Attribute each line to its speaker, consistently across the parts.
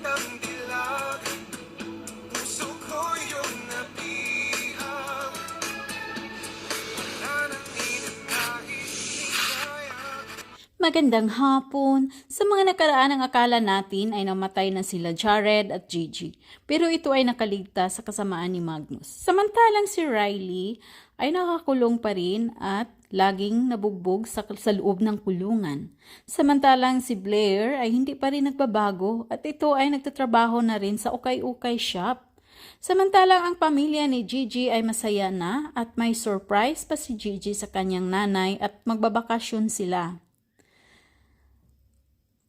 Speaker 1: ng dilag, puso ko yung nabihag. Wala nang kahit ligaya.
Speaker 2: Magandang hapon. Sa mga nakaraan ang akala natin ay namatay na sila Jared at Gigi. Pero ito ay nakaligtas sa kasamaan ni Magnus. Samantalang si Riley ay nakakulong pa rin at laging nabugbog sa loob ng kulungan. Samantalang si Blair ay hindi pa rin nagbabago at ito ay nagtatrabaho na rin sa ukay-ukay shop. Samantalang ang pamilya ni Gigi ay masaya na at may surprise pa si Gigi sa kanyang nanay at magbabakasyon sila.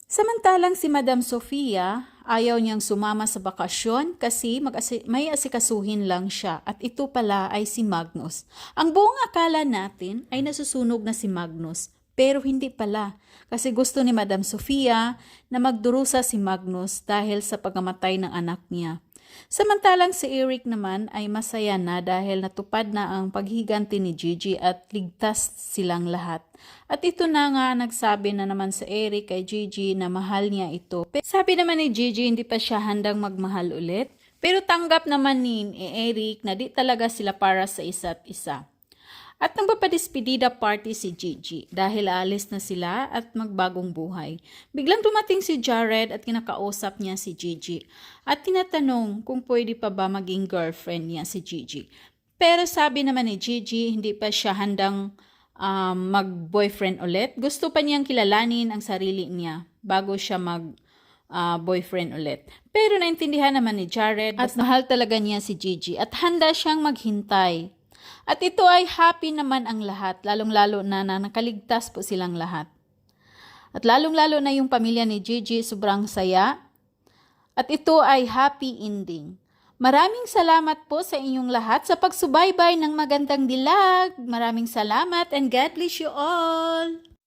Speaker 2: Samantalang si Madam Sofia, ayaw niyang sumama sa bakasyon kasi may asikasuhin lang siya at ito pala ay si Magnus. Ang buong akala natin ay nasusunog na si Magnus pero hindi pala kasi gusto ni Madam Sofia na magdurusa si Magnus dahil sa pagkamatay ng anak niya. Samantalang si Eric naman ay masaya na dahil natupad na ang paghiganti ni Gigi at ligtas silang lahat. At ito na nga nagsabi na naman si Eric kay Gigi na mahal niya ito. Sabi naman ni Gigi hindi pa siya handang magmahal ulit. Pero tanggap naman ni Eric na di talaga sila para sa isa't isa. At nagpapadespedida party si Gigi dahil aalis na sila at magbagong buhay. Biglang dumating si Jared at kinakausap niya si Gigi at tinatanong kung pwede pa ba maging girlfriend niya si Gigi. Pero sabi naman ni Gigi hindi pa siya handang mag-boyfriend ulit. Gusto pa niyang kilalanin ang sarili niya bago siya boyfriend ulit. Pero naintindihan naman ni Jared at mahal talaga niya si Gigi at handa siyang maghintay. At ito ay happy naman ang lahat, lalong-lalo na nakaligtas po silang lahat. At lalong-lalo na yung pamilya ni Gigi, sobrang saya. At ito ay happy ending. Maraming salamat po sa inyong lahat sa pagsubaybay ng Magandang Dilag. Maraming salamat and God bless you all!